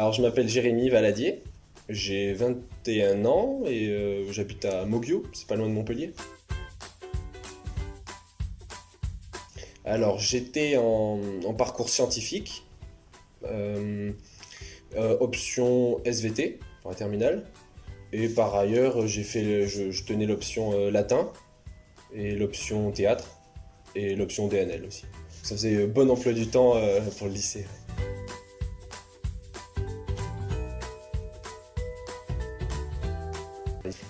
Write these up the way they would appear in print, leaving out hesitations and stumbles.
Alors, je m'appelle Jérémy Valadier, j'ai 21 ans et j'habite à Moguio, c'est pas loin de Montpellier. Alors, j'étais en parcours scientifique, euh, option SVT pour la terminale, et par ailleurs, je tenais l'option latin et l'option théâtre et l'option DNL aussi. Ça faisait bon emploi du temps pour le lycée.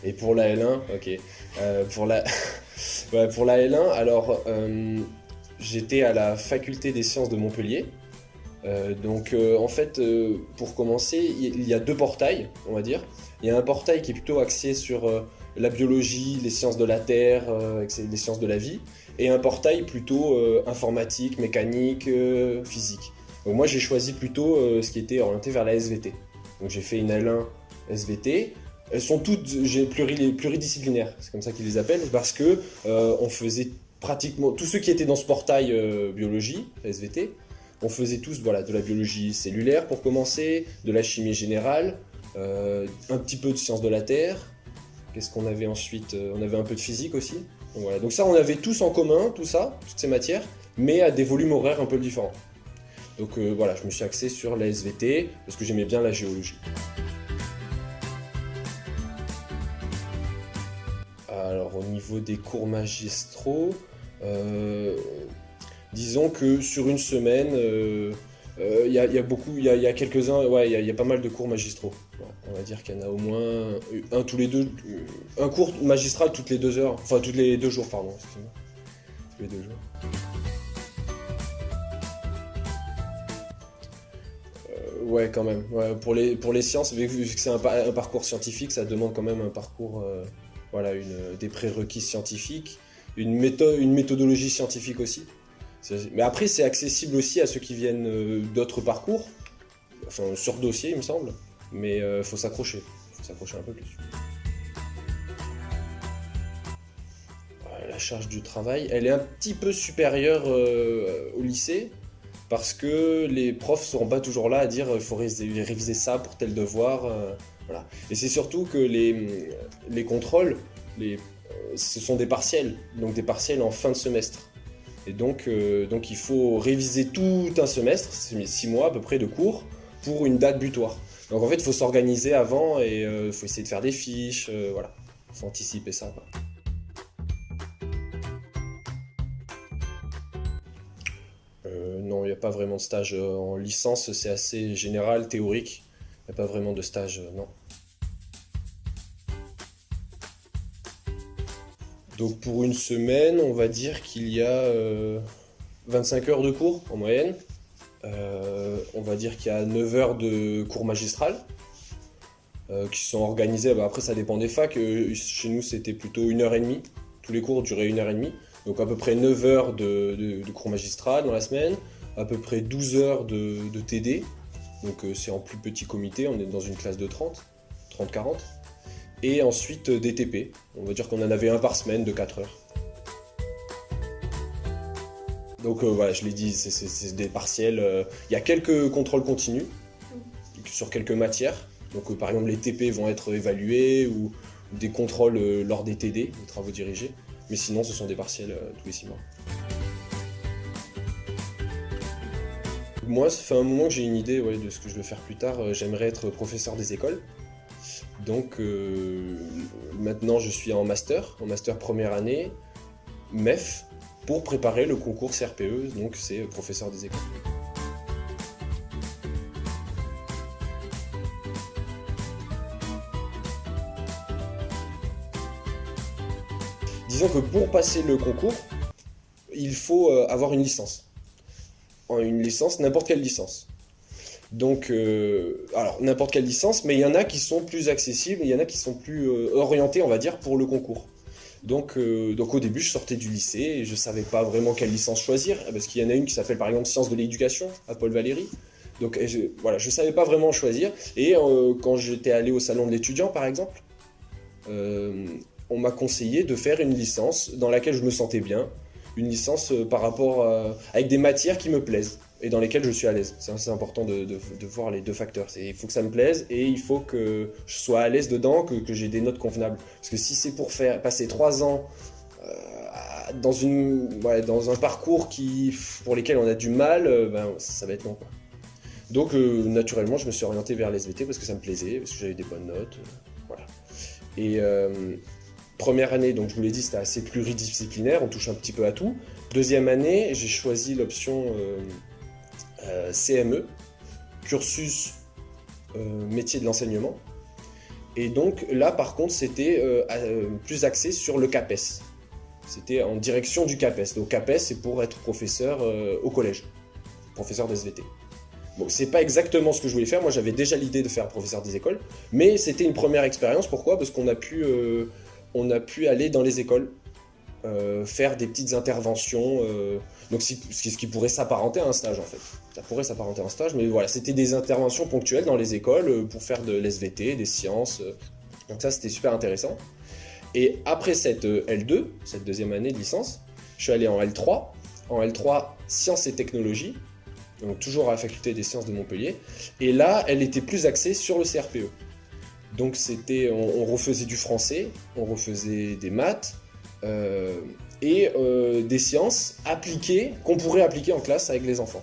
Et pour la L1, ok. Pour la... ouais, pour la L1, alors j'étais à la faculté des sciences de Montpellier. En fait, pour commencer, il y a deux portails, on va dire. Il y a un portail qui est plutôt axé sur la biologie, les sciences de la Terre, les sciences de la vie, et un portail plutôt informatique, mécanique, physique. Donc moi j'ai choisi plutôt ce qui était orienté vers la SVT. Donc j'ai fait une L1 SVT. Elles sont toutes pluridisciplinaires, c'est comme ça qu'ils les appellent, parce que on faisait pratiquement tous ceux qui étaient dans ce portail biologie, SVT, on faisait tous voilà, de la biologie cellulaire pour commencer, de la chimie générale, un petit peu de sciences de la Terre. Qu'est-ce qu'on avait ensuite? On avait un peu de physique aussi. Donc, voilà. Donc ça, on avait tous en commun, tout ça, toutes ces matières, mais à des volumes horaires un peu différents. Donc voilà, je me suis axé sur la SVT, parce que j'aimais bien la géologie. Alors au niveau des cours magistraux, disons que sur une semaine, il y a quelques-uns, ouais, il y a pas mal de cours magistraux. Ouais, on va dire qu'il y en a au moins un tous les deux, un cours magistral toutes les 2 heures, enfin toutes les 2 jours, pardon, excusez-moi, tous les 2 jours. Ouais, quand même. Ouais, pour les sciences, vu que c'est un parcours scientifique, ça demande quand même un parcours, voilà, des prérequis scientifiques, une méthodologie scientifique aussi. Mais après, c'est accessible aussi à ceux qui viennent d'autres parcours, enfin sur dossier, il me semble, mais faut s'accrocher. Faut s'accrocher un peu plus. La charge du travail, elle est un petit peu supérieure au lycée, parce que les profs ne seront pas toujours là à dire il faut réviser ça pour tel devoir. Voilà. Et c'est surtout que les contrôles, ce sont des partiels, donc des partiels en fin de semestre. Et donc il faut réviser tout un semestre, 6 mois à peu près de cours, pour une date butoir. Donc en fait, il faut s'organiser avant et il faut essayer de faire des fiches, voilà. Il faut anticiper ça, quoi. Non, il n'y a pas vraiment de stage. En licence, c'est assez général, théorique. Il n'y a pas vraiment de stage, non. Donc pour une semaine, on va dire qu'il y a 25 heures de cours en moyenne. On va dire qu'il y a 9 heures de cours magistral qui sont organisés. Bah, après, ça dépend des facs. Chez nous, c'était plutôt 1 heure et demie. Tous les cours duraient 1 heure et demie. Donc à peu près 9 heures de cours magistral dans la semaine, à peu près 12 heures de TD. Donc c'est en plus petit comité, on est dans une classe de 30-40. Et ensuite des TP. On va dire qu'on en avait un par semaine de 4 heures. Donc voilà, je l'ai dit, c'est des partiels. Il y a quelques contrôles continus sur quelques matières. Donc par exemple les TP vont être évalués ou des contrôles lors des TD, des travaux dirigés. Mais sinon ce sont des partiels tous les 6 mois. Moi, ça fait un moment que j'ai une idée de ce que je veux faire plus tard. J'aimerais être professeur des écoles. Donc maintenant je suis en master première année, MEF, pour préparer le concours CRPE, donc c'est professeur des écoles. Disons que pour passer le concours, il faut avoir une licence. Une licence, n'importe quelle licence. Donc, alors n'importe quelle licence, mais il y en a qui sont plus accessibles, il y en a qui sont plus orientés, on va dire, pour le concours. Donc au début, je sortais du lycée et je savais pas vraiment quelle licence choisir, parce qu'il y en a une qui s'appelle par exemple Sciences de l'éducation, à Paul Valéry. Donc voilà, je savais pas vraiment choisir. Et quand j'étais allé au salon de l'étudiant, par exemple, on m'a conseillé de faire une licence dans laquelle je me sentais bien, une licence par rapport avec des matières qui me plaisent. et dans lesquels je suis à l'aise. C'est important de voir les deux facteurs. Il faut que ça me plaise et il faut que je sois à l'aise dedans, que j'ai des notes convenables. Parce que si c'est pour passer 3 ans dans un parcours pour lesquels on a du mal, ça va être long, quoi. Donc naturellement, je me suis orienté vers l'SVT parce que ça me plaisait, parce que j'avais des bonnes notes. Voilà. Et première année, donc je vous l'ai dit, c'était assez pluridisciplinaire, on touche un petit peu à tout. Deuxième année, j'ai choisi l'option CME, cursus métier de l'enseignement. Et donc là, par contre, c'était plus axé sur le CAPES. C'était en direction du CAPES. Donc CAPES, c'est pour être professeur au collège, professeur d'SVT. Bon, c'est pas exactement ce que je voulais faire. Moi, j'avais déjà l'idée de faire professeur des écoles, mais c'était une première expérience. Pourquoi ? Parce qu'on a pu aller dans les écoles, faire des petites interventions. Donc, ce qui pourrait s'apparenter à un stage, en fait. Ça pourrait s'apparenter à un stage, mais voilà, c'était des interventions ponctuelles dans les écoles pour faire de l'SVT, des sciences. Donc ça, c'était super intéressant. Et après cette L2, cette deuxième année de licence, je suis allé en L3. En L3, sciences et technologies. Donc toujours à la faculté des sciences de Montpellier, et là elle était plus axée sur le CRPE. Donc on refaisait du français, on refaisait des maths et des sciences appliquées qu'on pourrait appliquer en classe avec les enfants.